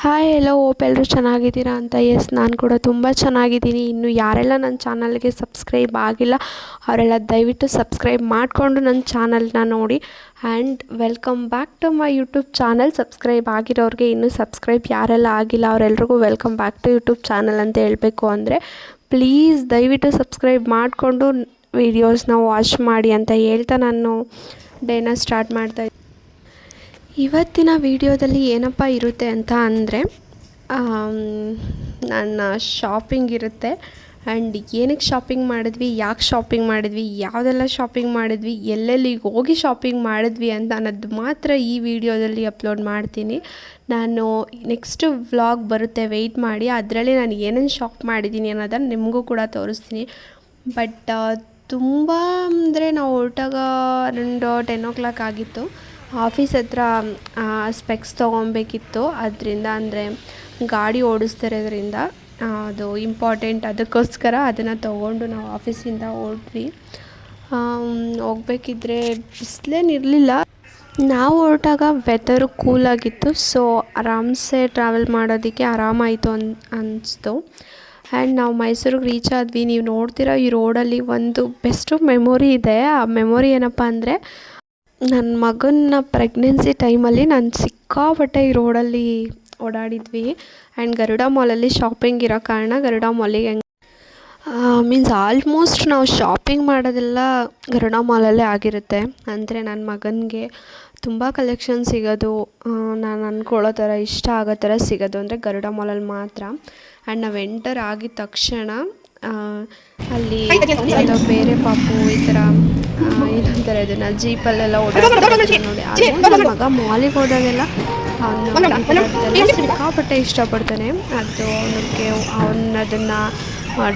Hi ಎಲ್ಲೋ hope ಎಲ್ಲರೂ ಚೆನ್ನಾಗಿದ್ದೀರಾ ಅಂತ. ಎಸ್, ನಾನು ಕೂಡ ತುಂಬ ಚೆನ್ನಾಗಿದ್ದೀನಿ. ಇನ್ನು ಯಾರೆಲ್ಲ ನನ್ನ ಚಾನಲ್ಗೆ ಸಬ್ಸ್ಕ್ರೈಬ್ ಆಗಿಲ್ಲ ಅವರೆಲ್ಲ ದಯವಿಟ್ಟು ಸಬ್ಸ್ಕ್ರೈಬ್ ಮಾಡಿಕೊಂಡು ನನ್ನ ಚಾನಲ್ನ ನೋಡಿ. And welcome back to my YouTube channel. Subscribe ಆಗಿರೋರಿಗೆ ಇನ್ನೂ ಸಬ್ಸ್ಕ್ರೈಬ್ ಯಾರೆಲ್ಲ ಆಗಿಲ್ಲ ಅವರೆಲ್ರಿಗೂ welcome back to YouTube channel ಅಂತ ಹೇಳಬೇಕು. ಅಂದರೆ ಪ್ಲೀಸ್ ದಯವಿಟ್ಟು ಸಬ್ಸ್ಕ್ರೈಬ್ ಮಾಡಿಕೊಂಡು ವೀಡಿಯೋಸ್ನ ವಾಚ್ ಮಾಡಿ ಅಂತ ಹೇಳ್ತಾ ನಾನು ಡೇನ ಸ್ಟಾರ್ಟ್ ಮಾಡ್ತಾಯಿದ್ದೀನಿ. ಇವತ್ತಿನ ವಿಡಿಯೋದಲ್ಲಿ ಏನಪ್ಪ ಇರುತ್ತೆ ಅಂತ ಅಂದರೆ ನನ್ನ ಶಾಪಿಂಗ್ ಇರುತ್ತೆ. ಆ್ಯಂಡ್ ಏನಕ್ಕೆ ಶಾಪಿಂಗ್ ಮಾಡಿದ್ವಿ, ಯಾಕೆ ಶಾಪಿಂಗ್ ಮಾಡಿದ್ವಿ, ಯಾವುದೆಲ್ಲ ಶಾಪಿಂಗ್ ಮಾಡಿದ್ವಿ, ಎಲ್ಲೆಲ್ಲಿಗೆ ಹೋಗಿ ಶಾಪಿಂಗ್ ಮಾಡಿದ್ವಿ ಅಂತ ಅನ್ನೋದು ಮಾತ್ರ ಈ ವಿಡಿಯೋದಲ್ಲಿ ಅಪ್ಲೋಡ್ ಮಾಡ್ತೀನಿ. ನಾನು ನೆಕ್ಸ್ಟ್ ವ್ಲಾಗ್ ಬರುತ್ತೆ, ವೆಯ್ಟ್ ಮಾಡಿ. ಅದರಲ್ಲಿ ನಾನು ಏನೇನು ಶಾಪ್ ಮಾಡಿದ್ದೀನಿ ಅನ್ನೋದನ್ನು ನಿಮಗೂ ಕೂಡ ತೋರಿಸ್ತೀನಿ. ಬಟ್ ತುಂಬ ಅಂದರೆ ನಾವು ಹೊರಟಾಗ ಅರೌಂಡ್ 10 o'clock ಆಗಿತ್ತು. ಆಫೀಸ್ ಹತ್ರ ಸ್ಪೆಕ್ಸ್ ತೊಗೊಬೇಕಿತ್ತು. ಅದರಿಂದ ಅಂದರೆ ಗಾಡಿ ಓಡಿಸ್ತಿರೋದ್ರಿಂದ ಅದು ಇಂಪಾರ್ಟೆಂಟ್, ಅದಕ್ಕೋಸ್ಕರ ಅದನ್ನು ತೊಗೊಂಡು ನಾವು ಆಫೀಸಿಂದ ಹೊರಟ್ವಿ. ಹೋಗ್ಬೇಕಿದ್ರೆ ಬಿಸಿಲೇನಿರಲಿಲ್ಲ. ನಾವು ಹೊರಟಾಗ ವೆದರು ಕೂಲಾಗಿತ್ತು. ಸೊ ಆರಾಮ್ಸೆ ಟ್ರಾವೆಲ್ ಮಾಡೋದಕ್ಕೆ ಆರಾಮಾಯಿತು ಅನಿಸ್ತು. ಆ್ಯಂಡ್ ನಾವು ಮೈಸೂರಿಗೆ ರೀಚ್ ಆದ್ವಿ. ನೀವು ನೋಡ್ತಿರೋ ಈ ರೋಡಲ್ಲಿ ಒಂದು ಬೆಸ್ಟು ಮೆಮೊರಿ ಇದೆ. ಆ ಮೆಮೊರಿ ಏನಪ್ಪ ಅಂದರೆ, ನನ್ನ ಮಗನ ಪ್ರೆಗ್ನೆನ್ಸಿ ಟೈಮಲ್ಲಿ ನಾನು ಸಿಕ್ಕಾಪಟ್ಟೆ ಈ ರೋಡಲ್ಲಿ ಓಡಾಡಿದ್ವಿ. ಆ್ಯಂಡ್ ಗರುಡ ಮಾಲಲ್ಲಿ ಶಾಪಿಂಗ್ ಇರೋ ಕಾರಣ ಗರುಡ ಮಾಲಿಗೆ ಮೀನ್ಸ್ ಆಲ್ಮೋಸ್ಟ್ ನಾವು ಶಾಪಿಂಗ್ ಮಾಡೋದೆಲ್ಲ ಗರುಡ ಮಾಲಲ್ಲೇ ಆಗಿರುತ್ತೆ. ಅಂದರೆ ನನ್ನ ಮಗನಿಗೆ ತುಂಬ ಕಲೆಕ್ಷನ್ ಸಿಗೋದು, ನಾನು ಅಂದ್ಕೊಳ್ಳೋ ಥರ ಇಷ್ಟ ಆಗೋ ಥರ ಸಿಗೋದು ಅಂದರೆ ಗರುಡ ಮಾಲಲ್ಲಿ ಮಾತ್ರ. ಆ್ಯಂಡ್ ನಾವು ಎಂಟರ್ ಆಗಿದ ತಕ್ಷಣ ಅಲ್ಲಿ ಯಾವುದೋ ಬೇರೆ ಪಾಪು ಈ ಥರ ಏನಂತಾರೆ ಅದನ್ನು ಜೀಪಲ್ಲೆಲ್ಲ ಓಡಾಡ್ತಾರೆ ನೋಡಿ. ನನ್ನ ಮಗ ಮಾಲಿಗೆ ಹೋದಾಗೆಲ್ಲ ಅವನು ಸಿಕ್ಕಾಪಟ್ಟೆ ಇಷ್ಟಪಡ್ತಾನೆ. ಅದು ಅವನದನ್ನು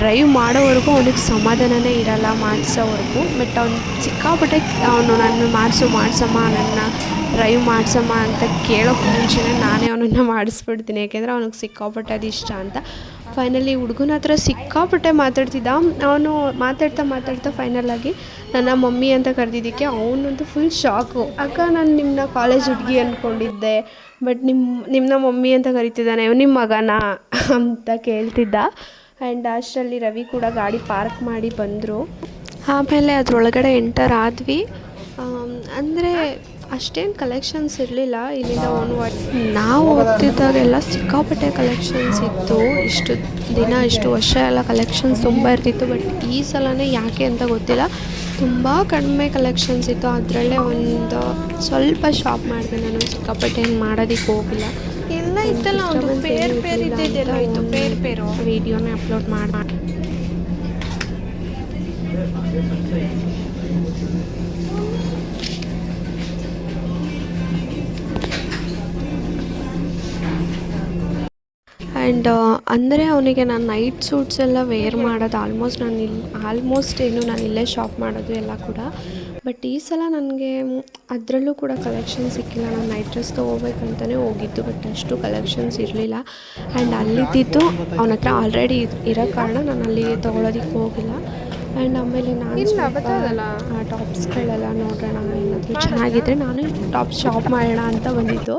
ಡ್ರೈವ್ ಮಾಡೋವರೆಗೂ ಅವನಿಗೆ ಸಮಾಧಾನನೇ ಇರಲ್ಲ ಮಾಡಿಸೋವರೆಗೂ. ಬಟ್ ಅವ್ನು ಸಿಕ್ಕಾಪಟ್ಟೆ ನನ್ನ ಮಾಡಿಸಮ್ಮ, ನನ್ನ ಡ್ರೈವ್ ಮಾಡಿಸಮ್ಮ ಅಂತ ಕೇಳೋಕ್ಕೆ ಮುಂಚೆನೇ ನಾನೇ ಅವನನ್ನು ಮಾಡಿಸ್ಬಿಡ್ತೀನಿ. ಯಾಕೆಂದರೆ ಅವನಿಗೆ ಸಿಕ್ಕಾಪಟ್ಟೆ ಅದು ಇಷ್ಟ ಅಂತ. ಫೈನಲಿ ಹುಡುಗನ ಹತ್ರ ಸಿಕ್ಕಾಪಟ್ಟೆ ಮಾತಾಡ್ತಿದ್ದ. ಅವನು ಮಾತಾಡ್ತಾ ಫೈನಲಾಗಿ ನನ್ನ ಮಮ್ಮಿ ಅಂತ ಕರೆದಿದ್ದಕ್ಕೆ ಅವನಂತೂ ಫುಲ್ ಶಾಕು. ಅಕ್ಕ, ನಾನು ನಿಮ್ಮನ್ನ ಕಾಲೇಜ್ ಹುಡುಗಿ ಅಂದ್ಕೊಂಡಿದ್ದೆ, ಬಟ್ ನಿಮ್ಮನ್ನ ಮಮ್ಮಿ ಅಂತ ಕರಿತಿದ್ದಾನೆ, ನಿಮ್ಮ ಮಗನಾ ಅಂತ ಕೇಳ್ತಿದ್ದ. ಆ್ಯಂಡ್ ಅಷ್ಟರಲ್ಲಿ ರವಿ ಕೂಡ ಗಾಡಿ ಪಾರ್ಕ್ ಮಾಡಿ ಬಂದರು. ಆಮೇಲೆ ಅದರೊಳಗಡೆ ಎಂಟರ್ ಆದ್ವಿ. ಅಂದರೆ ಅಷ್ಟೇನು ಕಲೆಕ್ಷನ್ಸ್ ಇರಲಿಲ್ಲ. ಇಲ್ಲಿಂದ ನಾವು ಹೋಗ್ತಿದ್ದಾಗೆಲ್ಲ ಸಿಕ್ಕಾಪಟ್ಟೆ ಕಲೆಕ್ಷನ್ಸ್ ಇತ್ತು. ಇಷ್ಟು ವರ್ಷ ಎಲ್ಲ ಕಲೆಕ್ಷನ್ಸ್ ತುಂಬ ಇರ್ತಿತ್ತು. ಬಟ್ ಈ ಸಲನೇ ಯಾಕೆ ಅಂತ ಗೊತ್ತಿಲ್ಲ, ತುಂಬ ಕಡಿಮೆ ಕಲೆಕ್ಷನ್ಸ್ ಇತ್ತು. ಅದರಲ್ಲೇ ಒಂದು ಸ್ವಲ್ಪ ಶಾಪ್ ಮಾಡಿದೆ ನಾನು. ಸಿಕ್ಕಾಪಟ್ಟೆ ಏನು ಮಾಡೋದಕ್ಕೆ ಹೋಗಿಲ್ಲ. ಎಲ್ಲ ಇತ್ತಲ್ಲ, ಒಂದು ಪೇರ್ ಇದ್ದಿದ್ದೆಲ್ಲ ಇತ್ತು. ಪೇರು ವಿಡಿಯೋನೇ ಅಪ್ಲೋಡ್ ಮಾಡಿ ಆ್ಯಂಡ್ ಅಂದರೆ ಅವನಿಗೆ ನಾನು ನೈಟ್ ಸೂಟ್ಸ್ ಎಲ್ಲ ವೇರ್ ಮಾಡೋದು ಆಲ್ಮೋಸ್ಟ್ ನಾನು ಇಲ್ಲೇ ಶಾಪ್ ಮಾಡೋದು ಎಲ್ಲ ಕೂಡ. ಬಟ್ ಈ ಸಲ ನನಗೆ ಅದರಲ್ಲೂ ಕೂಡ ಕಲೆಕ್ಷನ್ ಸಿಕ್ಕಿಲ್ಲ. ನಾನು ನೈಟ್ ಡ್ರೆಸ್ ತೊಗೋಬೇಕಂತಲೇ ಹೋಗಿದ್ದು, ಬಟ್ ಅಷ್ಟು ಕಲೆಕ್ಷನ್ಸ್ ಇರಲಿಲ್ಲ. ಆ್ಯಂಡ್ ಅಲ್ಲಿದ್ದಿದ್ದು ಅವನ ಹತ್ರ ಆಲ್ರೆಡಿ ಇರೋ ಕಾರಣ ನಾನು ಅಲ್ಲಿಗೆ ತೊಗೊಳೋದಕ್ಕೆ ಹೋಗಿಲ್ಲ. ಆ್ಯಂಡ್ ಆಮೇಲೆ ನಾನು ಟಾಪ್ಸ್ಗಳೆಲ್ಲ ನೋಡೋಣ, ಏನಾದರೂ ಚೆನ್ನಾಗಿದ್ದರೆ ನಾನು ಟಾಪ್ಸ್ ಶಾಪ್ ಮಾಡೋಣ ಅಂತ ಬಂದಿದ್ದು.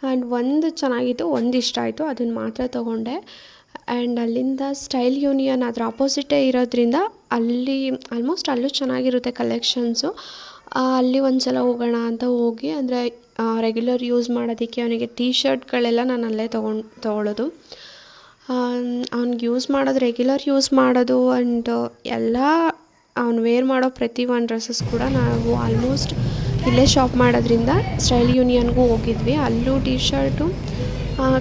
ಆ್ಯಂಡ್ ಒಂದು ಚೆನ್ನಾಗಿತ್ತು, ಒಂದು ಇಷ್ಟ ಆಯಿತು, ಅದನ್ನು ಮಾತ್ರ ತೊಗೊಂಡೆ. ಆ್ಯಂಡ್ ಅಲ್ಲಿಂದ ಸ್ಟೈಲ್ ಯೂನಿಯನ್ ಅದರ ಆಪೋಸಿಟೇ ಇರೋದ್ರಿಂದ ಅಲ್ಲಿ ಆಲ್ಮೋಸ್ಟ್ ಅಲ್ಲೂ ಚೆನ್ನಾಗಿರುತ್ತೆ ಕಲೆಕ್ಷನ್ಸು. ಅಲ್ಲಿ ಒಂದು ಸಲ ಹೋಗೋಣ ಅಂತ ಹೋಗಿ, ಅಂದರೆ ರೆಗ್ಯುಲರ್ ಯೂಸ್ ಮಾಡೋದಕ್ಕೆ ಅವನಿಗೆ ಟೀ ಶರ್ಟ್ಗಳೆಲ್ಲ ನಾನು ಅಲ್ಲೇ ತೊಗೊಳ್ಳೋದು. ಅವ್ನಿಗೆ ರೆಗ್ಯುಲರ್ ಯೂಸ್ ಮಾಡೋದು ಆ್ಯಂಡ್ ಎಲ್ಲ ಅವ್ನು ವೇರ್ ಮಾಡೋ ಪ್ರತಿ ಒಂದು ಡ್ರೆಸ್ಸಸ್ ಕೂಡ ನಾವು ಆಲ್ಮೋಸ್ಟ್ ಇಲ್ಲೇ ಶಾಪ್ ಮಾಡೋದ್ರಿಂದ ಸ್ಟೈಲ್ ಯೂನಿಯನ್ಗೂ ಹೋಗಿದ್ವಿ. ಅಲ್ಲೂ ಟೀ ಶರ್ಟು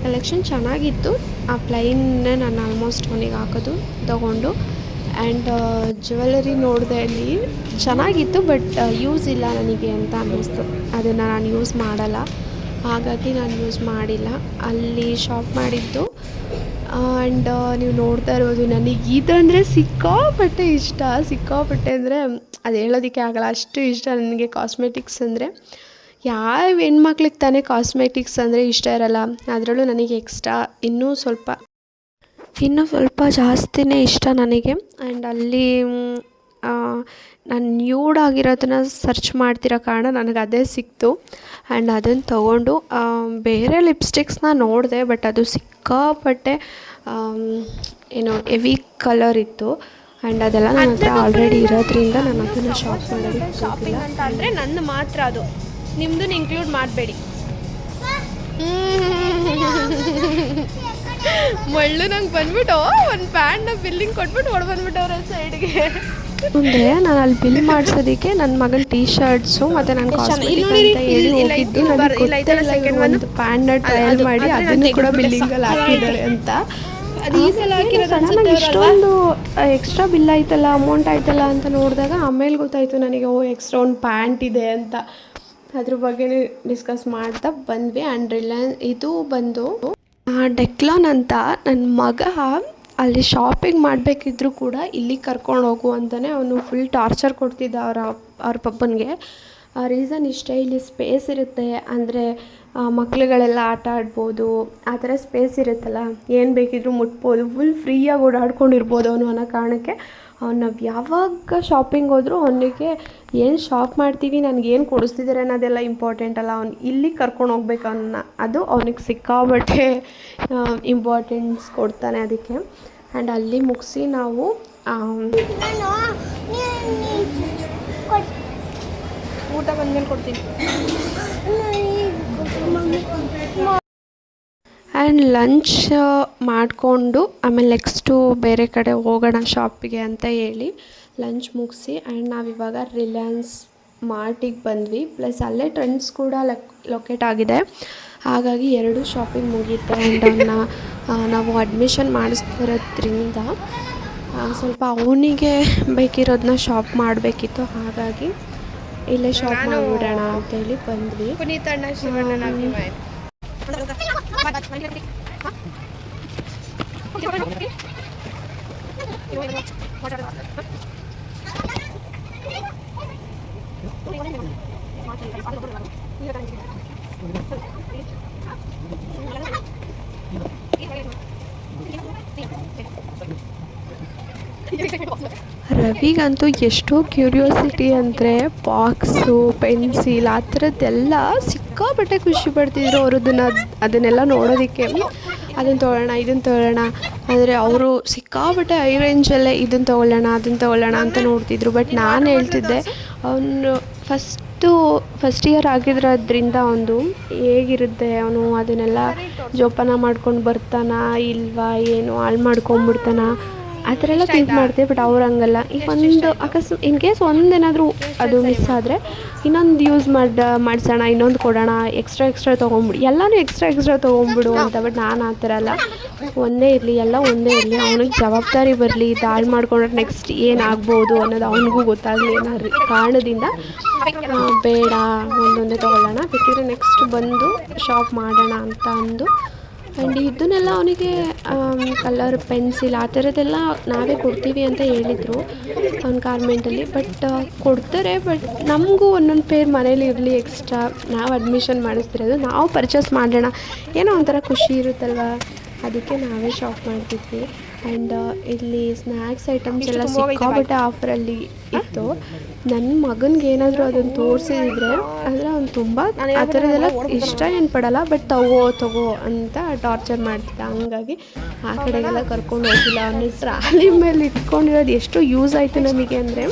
ಕಲೆಕ್ಷನ್ ಚೆನ್ನಾಗಿತ್ತು. ಆ ಪ್ಲೈನ್ನೇ ನಾನು ಆಲ್ಮೋಸ್ಟ್ ಅವನಿಗೆ ಹಾಕೋದು ತೊಗೊಂಡು. ಆ್ಯಂಡ್ ಜ್ಯುವೆಲರಿ ನೋಡಿದೆ, ಅಲ್ಲಿ ಚೆನ್ನಾಗಿತ್ತು, ಬಟ್ ಯೂಸ್ ಇಲ್ಲ ನನಗೆ ಅಂತ ಅನ್ನಿಸ್ತು. ಅದನ್ನು ನಾನು ಯೂಸ್ ಮಾಡಲ್ಲ, ಹಾಗಾಗಿ ನಾನು ಯೂಸ್ ಮಾಡಿಲ್ಲ. ಅಲ್ಲಿ ಶಾಪ್ ಮಾಡಿದ್ದು. ಆ್ಯಂಡ್ ನೀವು ನೋಡ್ತಾ ಇರ್ಬೋದು, ನನಗೆ ಇದಂದರೆ ಸಿಕ್ಕಾಪಟ್ಟೆ ಇಷ್ಟ. ಸಿಕ್ಕಾಪಟ್ಟೆ ಅಂದರೆ ಅದು ಹೇಳೋದಕ್ಕೆ ಆಗಲ್ಲ, ಅಷ್ಟು ಇಷ್ಟ ನನಗೆ ಕಾಸ್ಮೆಟಿಕ್ಸ್ ಅಂದರೆ. ಯಾವ ಹೆಣ್ಮಕ್ಳಿಗೆ ತಾನೇ ಕಾಸ್ಮೆಟಿಕ್ಸ್ ಅಂದರೆ ಇಷ್ಟ ಇರಲ್ಲ. ಅದರಲ್ಲೂ ನನಗೆ ಇನ್ನೂ ಸ್ವಲ್ಪ ಜಾಸ್ತಿನೇ ಇಷ್ಟ ನನಗೆ. ಆ್ಯಂಡ್ ಅಲ್ಲಿ ನಾನು ನ್ಯೂಡ್ ಆಗಿರೋದನ್ನ ಸರ್ಚ್ ಮಾಡ್ತಿರೋ ಕಾರಣ ನನಗೆ ಅದೇ ಸಿಕ್ತು. ಆ್ಯಂಡ್ ಅದನ್ನು ತೊಗೊಂಡು ಬೇರೆ ಲಿಪ್ಸ್ಟಿಕ್ಸ್ನ ನೋಡಿದೆ, ಬಟ್ ಅದು ಸಿಕ್ಕಾಪಟ್ಟೆ ಏನು ಹೆವಿ ಕಲರ್ ಇತ್ತು. ಆ್ಯಂಡ್ ಅದೆಲ್ಲ ನನ್ನ ಹತ್ರ ಆಲ್ರೆಡಿ ಇರೋದ್ರಿಂದ ನಾನು ಅದನ್ನು ಶಾಪ್ ಮಾಡೋದಕ್ಕೆ ಶಾಪಿಂಗ್ ಅಂತ ಅಂದರೆ ನನ್ನ ಮಾತ್ರ ಅದು, ನಿಮ್ಮದು ಇನ್ಕ್ಲೂಡ್ ಮಾಡಬೇಡಿ. ಮಳ್ಳು ನಂಗೆ ಬಂದ್ಬಿಟ್ಟು ಒಂದು ಪ್ಯಾಂಟ್ನ ಬಿಲ್ಲಿಂಗ್ ಕೊಟ್ಬಿಟ್ಟು ಹೊಡ್ ಬಂದ್ಬಿಟ್ಟವ್ರೆ ಸೈಡ್ಗೆ. ಮುಂದೆ ನಾನು ಅಲ್ಲಿ ಬಿಲ್ ಮಾಡಿಸೋದಕ್ಕೆ ನನ್ನ ಮಗನ ಟೀ ಶರ್ಟ್ಸು ಮತ್ತು ನನ್ನ ಕಾಸ್ಮೆಟಿಕ್ ಅಂತ ಹೇಳಿ ಹೋಗಿದ್ದು ನನಗೆ ಗೊತ್ತಿಲ್ಲ ಒಂದು ಪ್ಯಾಂಟ್ನ ಟ್ರಯಲ್ ಮಾಡಿ ಅದನ್ನು ಕೂಡ ಬಿಲ್ಲಿಂಗಲ್ಲಿ ಹಾಕಿದ್ದಾರೆ ಅಂತ. ಅದು ಈ ಸಲ ಸಡನ್ನಾಗಿ ಇಷ್ಟೊಂದು ಎಕ್ಸ್ಟ್ರಾ ಬಿಲ್ ಆಯ್ತಲ್ಲ, ಅಮೌಂಟ್ ಆಯ್ತಲ್ಲ ಅಂತ ನೋಡಿದಾಗ ಆಮೇಲೆ ಗೊತ್ತಾಯಿತು ನನಗೆ ಎಕ್ಸ್ಟ್ರಾ ಒಂದು ಪ್ಯಾಂಟ್ ಇದೆ ಅಂತ. ಅದ್ರ ಬಗ್ಗೆ ಡಿಸ್ಕಸ್ ಮಾಡ್ತಾ ಬಂದ್ವಿ. ಆ್ಯಂಡ್ ಇದು ಬಂದು ಡೆಕ್ಲಾನ್ ಅಂತ ನನ್ನ ಮಗ ಅಲ್ಲಿ ಶಾಪಿಂಗ್ ಮಾಡಬೇಕಿದ್ರು ಕೂಡ ಇಲ್ಲಿ ಕರ್ಕೊಂಡು ಹೋಗು ಅಂತಲೇ ಅವನು ಫುಲ್ ಟಾರ್ಚರ್ ಕೊಡ್ತಿದ್ದ ಅವ್ರ ಪಪ್ಪನಿಗೆ. ರೀಸನ್ ಇಷ್ಟೇ, ಇಲ್ಲಿ ಸ್ಪೇಸ್ ಇರುತ್ತೆ, ಅಂದರೆ ಮಕ್ಳುಗಳೆಲ್ಲ ಆಟ ಆಡ್ಬೋದು, ಆ ಥರ ಸ್ಪೇಸ್ ಇರುತ್ತಲ್ಲ, ಏನು ಬೇಕಿದ್ರೂ ಮುಟ್ಬೋದು, ಫುಲ್ ಫ್ರೀಯಾಗಿ ಓಡಾಡ್ಕೊಂಡಿರ್ಬೋದು ಅವನು ಅನ್ನೋ ಕಾರಣಕ್ಕೆ ನಾವು ಯಾವಾಗ ಶಾಪಿಂಗ್ ಹೋದರೂ ಅವನಿಗೆ ಏನು ಶಾಪ್ ಮಾಡ್ತೀವಿ, ನನಗೇನು ಕೊಡಿಸ್ತಿದ್ದಾರೆ ಅನ್ನೋದೆಲ್ಲ ಇಂಪಾರ್ಟೆಂಟ್ ಅಲ್ಲ, ಅವ್ನು ಇಲ್ಲಿಗೆ ಕರ್ಕೊಂಡು ಹೋಗ್ಬೇಕು ಅದು ಅವನಿಗೆ ಸಿಕ್ಕಾಬಟ್ಟೆ ಇಂಪಾರ್ಟೆನ್ಸ್ ಕೊಡ್ತಾನೆ ಅದಕ್ಕೆ. ಆ್ಯಂಡ್ ಅಲ್ಲಿ ಮುಗಿಸಿ ನಾವು ಊಟ ಬಂದ್ಮೇಲೆ ಕೊಡ್ತೀನಿ. ಆ್ಯಂಡ್ ಲಂಚ್ ಮಾಡಿಕೊಂಡು ಆಮೇಲೆ ನೆಕ್ಸ್ಟು ಬೇರೆ ಕಡೆ ಹೋಗೋಣ ಶಾಪಿಗೆ ಅಂತ ಹೇಳಿ ಲಂಚ್ ಮುಗಿಸಿ ಆ್ಯಂಡ್ ನಾವಿವಾಗ ರಿಲಯನ್ಸ್ ಮಾರ್ಟಿಗೆ ಬಂದ್ವಿ. ಪ್ಲಸ್ ಅಲ್ಲೇ ಟ್ರೆಂಡ್ಸ್ ಕೂಡ ಲೊಕೇಟ್ ಆಗಿದೆ, ಹಾಗಾಗಿ ಎರಡು ಶಾಪಿಂಗ್ ಮುಗೀತು. ಆ್ಯಂಡ್ ಅವನ್ನ ನಾವು ಅಡ್ಮಿಷನ್ ಮಾಡಿಸ್ತಿರೋದ್ರಿಂದ ಸ್ವಲ್ಪ ಅವನಿಗೆ ಬೇಕಿರೋದನ್ನ ಶಾಪ್ ಮಾಡಬೇಕಿತ್ತು, ಹಾಗಾಗಿ ಇಲ್ಲೇ ಶಾಪ್ ಮಾಡಿಬಿಡೋಣ ಅಂತೇಳಿ ಬಂದ್ವಿ. ಪುನೀತಣ್ಣ ಶಿವಣ್ಣನಾಗಿ ರವಿಗಂತೂ ಎಷ್ಟೋ ಕ್ಯೂರಿಯಾಸಿಟಿ ಅಂದರೆ ಬಾಕ್ಸು, ಪೆನ್ಸಿಲ್ ಆ ಥರದ್ದೆಲ್ಲ ಸಿಕ್ಕಾಪಟ್ಟೆ ಖುಷಿ ಪಡ್ತಿದ್ರು ಅವರು ಅದನ್ನೆಲ್ಲ ನೋಡೋದಕ್ಕೆ. ಅದನ್ನು ತೊಗೊಳ್ಳೋಣ, ಇದನ್ನು ತೊಗೊಳ್ಳೋಣ ಅಂದರೆ ಅವರು ಸಿಕ್ಕಾಪಟ್ಟೆ ಹೈ ರೇಂಜಲ್ಲೇ ಇದನ್ನು ತೊಗೊಳ್ಳೋಣ ಅಂತ ನೋಡ್ತಿದ್ರು. ಬಟ್ ನಾನು ಹೇಳ್ತಿದ್ದೆ ಅವನು ಫಸ್ಟ್ ಇಯರ್ ಆಗಿರೋದ್ರಿಂದ ಅವನು ಹೇಗಿರುತ್ತೆ, ಅವನು ಅದನ್ನೆಲ್ಲ ಜೋಪಾನ ಮಾಡ್ಕೊಂಡು ಬರ್ತಾನ ಇಲ್ವಾ, ಏನು ಹಾಳು ಮಾಡ್ಕೊಂಬಿಡ್ತಾನ, ಆ ಥರ ಎಲ್ಲ ಥಿಂಕ್ ಮಾಡ್ತೀವಿ. ಬಟ್ ಅವ್ರು ಹಂಗಲ್ಲ. ಈಗ ಒಂದು ಅಕಸ್ಮಾತ್ ಇನ್ ಕೇಸ್ ಒಂದೇನಾದರೂ ಅದು ಮಿಸ್ ಆದರೆ ಇನ್ನೊಂದು ಯೂಸ್ ಮಾಡಿಸೋಣ, ಇನ್ನೊಂದು ಕೊಡೋಣ, ಎಕ್ಸ್ಟ್ರಾ ತೊಗೊಂಬಿಡು, ಎಲ್ಲನೂ ಎಕ್ಸ್ಟ್ರಾ ತೊಗೊಂಬಿಡು ಅಂತ. ಬಟ್ ನಾನು ಆ ಥರ ಅಲ್ಲ, ಒಂದೇ ಇರಲಿ, ಎಲ್ಲ ಒಂದೇ ಇರಲಿ, ಅವನಿಗೆ ಜವಾಬ್ದಾರಿ ಬರಲಿ, ದಾಳಿ ಮಾಡ್ಕೊಂಡ್ರೆ ನೆಕ್ಸ್ಟ್ ಏನಾಗ್ಬೋದು ಅನ್ನೋದು ಅವನಿಗೂ ಗೊತ್ತಾಗಲಿ ಅನ್ನೋ ಕಾರಣದಿಂದ ಬೇಡ ಒಂದೊಂದೇ ತೊಗೊಳ್ಳೋಣ, ಬೇಕಿದ್ರೆ ನೆಕ್ಸ್ಟ್ ಬಂದು ಶಾಪ್ ಮಾಡೋಣ ಅಂತ ಅಂದು. ಆ್ಯಂಡ್ ಇದನ್ನೆಲ್ಲ ಅವನಿಗೆ ಕಲರ್ ಪೆನ್ಸಿಲ್ ಆ ಥರದ್ದೆಲ್ಲ ನಾವೇ ಕೊಡ್ತೀವಿ ಅಂತ ಹೇಳಿದರು ಅವ್ನ ಗಾರ್ಮೆಂಟಲ್ಲಿ. ಬಟ್ ಕೊಡ್ತಾರೆ, ಬಟ್ ನಮಗೂ ಒಂದೊಂದು ಪೇರ್ ಮನೇಲಿ ಇರಲಿ ಎಕ್ಸ್ಟ್ರಾ, ನಾವು ಅಡ್ಮಿಷನ್ ಮಾಡಿಸ್ತಿರೋದು, ನಾವು ಪರ್ಚೇಸ್ ಮಾಡೋಣ, ಏನೋ ಒಂಥರ ಖುಷಿ ಇರುತ್ತಲ್ವ, ಅದಕ್ಕೆ ನಾವೇ ಶಾಪ್ ಮಾಡ್ತಿದ್ವಿ. ಆ್ಯಂಡ್ ಇಲ್ಲಿ ಸ್ನ್ಯಾಕ್ಸ್ ಐಟಮ್ಸ್ ಎಲ್ಲ ಸಿಕ್ಕಾಪಟ್ಟೆ ಆಫರಲ್ಲಿ ಇತ್ತು. ನನ್ನ ಮಗನಿಗೆ ಏನಾದರೂ ಅದನ್ನು ತೋರಿಸಿದ್ರೆ ಅಂದರೆ ಅವ್ನು ತುಂಬ ಆ ಥರದ್ದೆಲ್ಲ ಇಷ್ಟ ಏನು ಪಡಲ್ಲ, ಬಟ್ ತಗೋ ಅಂತ ಟಾರ್ಚರ್ ಮಾಡ್ತಿದ್ದ. ಹಂಗಾಗಿ ಆ ಕಡೆಗೆಲ್ಲ ಕರ್ಕೊಂಡು ಹೋಗಿಲ್ಲ. ಅವನ ಟ್ರಾಲಿ ಮೇಲೆ ಇಟ್ಕೊಂಡಿರೋದು ಎಷ್ಟು ಯೂಸ್ ಆಯಿತು ನಮಗೆ ಅಂದರೆ,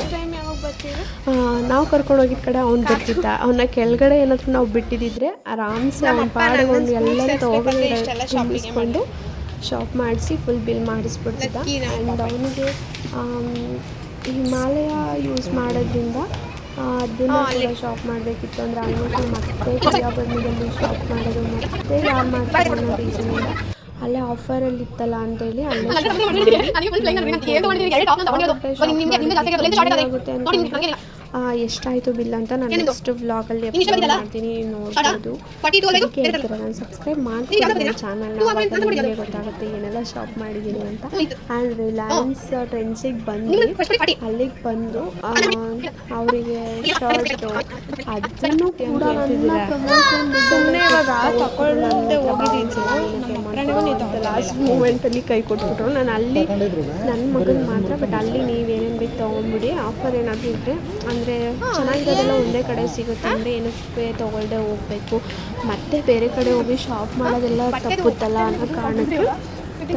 ನಾವು ಕರ್ಕೊಂಡು ಹೋಗಿದ್ದ ಕಡೆ ಅವ್ನು ಬರ್ತಿದ್ದ, ಅವನ್ನ ಕೆಳಗಡೆ ಏನಾದರೂ ನಾವು ಬಿಟ್ಟಿದ್ದಿದ್ರೆ ಆರಾಮ್ಸೆ ಅವ್ನ ಪಾಡಿಗೆ ಒಂದು ಎಲ್ಲರೂ ತುಂಬಿಸ್ಕೊಂಡು ಶಾಪ್ ಮಾಡಿಸಿ ಫುಲ್ ಬಿಲ್ ಮಾಡಿಸ್ಬಿಡ್ತಿದ್ದ. ಆ್ಯಂಡ್ ಅವನಿಗೆ ಹಿಮಾಲಯ ಯೂಸ್ ಮಾಡೋದ್ರಿಂದ ಅದನ್ನು ಕೂಡ ಶಾಪ್ ಮಾಡಬೇಕಿತ್ತು. ಅಂದರೆ ಆಲ್ಮೋಸ್ಟ್ ಮತ್ತೆ ಕ್ರಿಯಾಬಂಧದಲ್ಲಿ ಶಾಪ್ ಮಾಡೋದು ಮತ್ತೆ ಯಾರು ಮಾಡ್ತಾರೆ ಅನ್ನೋ ರೀಸನಿಂದ ಅಲ್ಲೇ ಆಫರಲ್ಲಿ ಇತ್ತಲ್ಲ ಅಂತೇಳಿ ಅಲ್ಲೇ ಆಗುತ್ತೆ. ಎಷ್ಟಾಯಿತು ಬಿಲ್ ಅಂತ ನಾನು ನೆಕ್ಸ್ಟ್ ವ್ಲಾಗಲ್ಲಿ ಅಪ್ಲೋಡ್ ಮಾಡ್ತೀನಿ, ನೋಡ್ಬೋದು. ಅದಕ್ಕೆ ಹೇಳ್ತೀರ, ನಾನು ಸಬ್ಸ್ಕ್ರೈಬ್ ಮಾಡ್ತೀನಿ ಚಾನಲ್ನ, ನಿಮಗೆ ಗೊತ್ತಾಗುತ್ತೆ ಏನೆಲ್ಲ ಶಾಪ್ ಮಾಡಿದ್ದೀನಿ ಅಂತ. ಆ್ಯಂಡ್ ರಿಲಯನ್ಸ್ ಟ್ರೆಂಡ್ಸಿಗೆ ಅಲ್ಲಿಗೆ ಬಂದು ಅವರಿಗೆ ಶರ್ಟು ಅದನ್ನು ಕೂಡ ಲಾಸ್ಟ್ ಮೂಮೆಂಟಲ್ಲಿ ಕೈ ಕೊಟ್ಬಿಟ್ರು. ನಾನು ಅಲ್ಲಿ ನನ್ನ ಮಗನ ಮಾತ್ರ, ಬಟ್ ಅಲ್ಲಿ ನೀವೇನೇನು ಟಾಪಿಕ್ ತೊಗೊಂಬಿಡಿ. ಆಫರ್ ಏನಾದರೂ ಇದ್ದರೆ ಅಂದರೆ ಚೆನ್ನಾಗಿರೋದೆಲ್ಲ ಒಂದೇ ಕಡೆ ಸಿಗುತ್ತೆ ಅಂದರೆ ಏನಕ್ಕೆ ತೊಗೊಳ್ದೆ ಹೋಗಬೇಕು, ಮತ್ತೆ ಬೇರೆ ಕಡೆ ಹೋಗಿ ಶಾಪ್ ಮಾಡೋದೆಲ್ಲ ತಪ್ಪುತ್ತಲ್ಲ ಅನ್ನೋ ಕಾರಣಕ್ಕೆ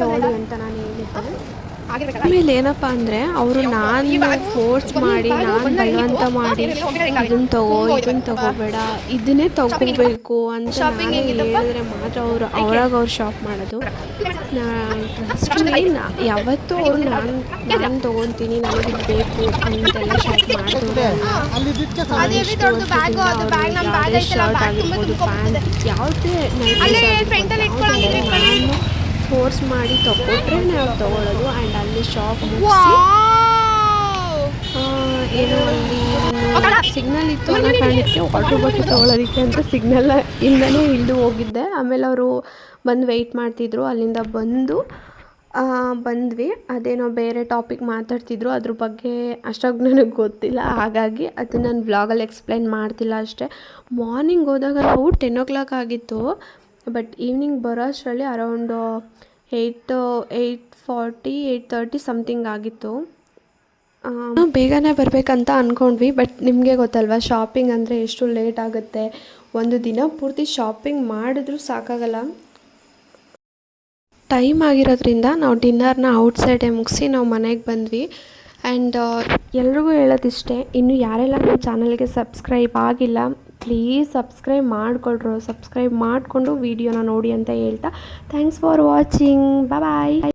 ತೊಗೊಳ್ಳಿ ಅಂತ ನಾನು ಹೇಳಿದ್ದೆ. ಆಮೇಲೆ ಏನಪ್ಪ ಅಂದರೆ ಅವರು ನಾನು ಫೋರ್ಸ್ ಮಾಡಿ ನಾನು ಬಲವಂತ ಮಾಡಿ ಇದನ್ನು ತಗೋಬೇಡ ಇದನ್ನೇ ತಗೋಬೇಕು ಅಂತ ನಾನೇ ಹೇಳಿದ್ರೆ ಮಾತ್ರ ಅವ್ರಾಗ ಶಾಪ್ ಮಾಡೋದು. ಯಾವತ್ತೂ ಅವರು ನಾನು ತೊಗೊತೀನಿ ನನಗೆ ಇದು ಬೇಕು ಅಂತೆಲ್ಲ ಶಾಪ್ ಮಾಡಿದವರು ಯಾವುದೇ ಶರ್ಟ್ ಆಗಿರ್ಬೋದು ಪ್ಯಾಂಟ್ ಯಾವುದೇ ನಾನು ಫೋರ್ಸ್ ಮಾಡಿ ತೊಗೊಟ್ರೆ ನಾವು ತೊಗೊಳ್ಳೋದು. ಆ್ಯಂಡ್ ಅಲ್ಲಿ ಶಾಪ್ ಮುಗಿಸಿ ಏನೋ ಅಲ್ಲಿ ಸಿಗ್ನಲ್ ಇತ್ತು ಅನ್ನೋ ಕಾರಣಕ್ಕೆ ವಾಟರ್ ಬಾಟಲ್ ತೊಗೊಳೋದಕ್ಕೆ ಅಂತ ಸಿಗ್ನಲ್ ಇಂದನೇ ಇಳಿದು ಹೋಗಿದ್ದೆ. ಆಮೇಲೆ ಅವರು ಬಂದು ವೆಯ್ಟ್ ಮಾಡ್ತಿದ್ರು. ಅಲ್ಲಿಂದ ಬಂದ್ವಿ. ಅದೇನೋ ಬೇರೆ ಟಾಪಿಕ್ ಮಾತಾಡ್ತಿದ್ರು, ಅದ್ರ ಬಗ್ಗೆ ಅಷ್ಟಾಗಿ ನನಗೆ ಗೊತ್ತಿಲ್ಲ, ಹಾಗಾಗಿ ಅದು ನಾನು ವ್ಲಾಗಲ್ಲಿ ಎಕ್ಸ್ಪ್ಲೈನ್ ಮಾಡ್ತಿಲ್ಲ ಅಷ್ಟೇ. ಮಾರ್ನಿಂಗ್ ಹೋದಾಗ ನಾವು 10 o'clock ಆಗಿತ್ತು, ಬಟ್ ಈವ್ನಿಂಗ್ ಬರೋ ಅಷ್ಟರಲ್ಲಿ ಅರೌಂಡ್ 8:40 8:30 ಸಮಥಿಂಗ್ ಆಗಿತ್ತು. ಬೇಗನೆ ಬರಬೇಕಂತ ಅಂದ್ಕೊಂಡ್ವಿ, ಬಟ್ ನಿಮಗೆ ಗೊತ್ತಲ್ವ ಶಾಪಿಂಗ್ ಅಂದರೆ ಎಷ್ಟು ಲೇಟ್ ಆಗುತ್ತೆ. ಒಂದು ದಿನ ಪೂರ್ತಿ ಶಾಪಿಂಗ್ ಮಾಡಿದ್ರೂ ಸಾಕಾಗಲ್ಲ. ಟೈಮ್ ಆಗಿರೋದ್ರಿಂದ ನಾವು ಡಿನ್ನರ್ನ ಔಟ್ಸೈಡೇ ಮುಗಿಸಿ ನಾವು ಮನೆಗೆ ಬಂದ್ವಿ. ಆ್ಯಂಡ್ ಎಲ್ರಿಗೂ ಹೇಳೋದಿಷ್ಟೇ, ಇನ್ನು ಯಾರೆಲ್ಲ ನಮ್ಮ ಚಾನಲ್ಗೆ ಸಬ್ಸ್ಕ್ರೈಬ್ ಆಗಿಲ್ಲ ಪ್ಲೀಸ್ ಸಬ್ಸ್ಕ್ರೈಬ್ ಮಾಡಿಕೊಂಡು ವೀಡಿಯೋನ ನೋಡಿ ಅಂತ ಹೇಳ್ತಾ ಥ್ಯಾಂಕ್ಸ್ ಫಾರ್ ವಾಚಿಂಗ್. ಬಾಯ್.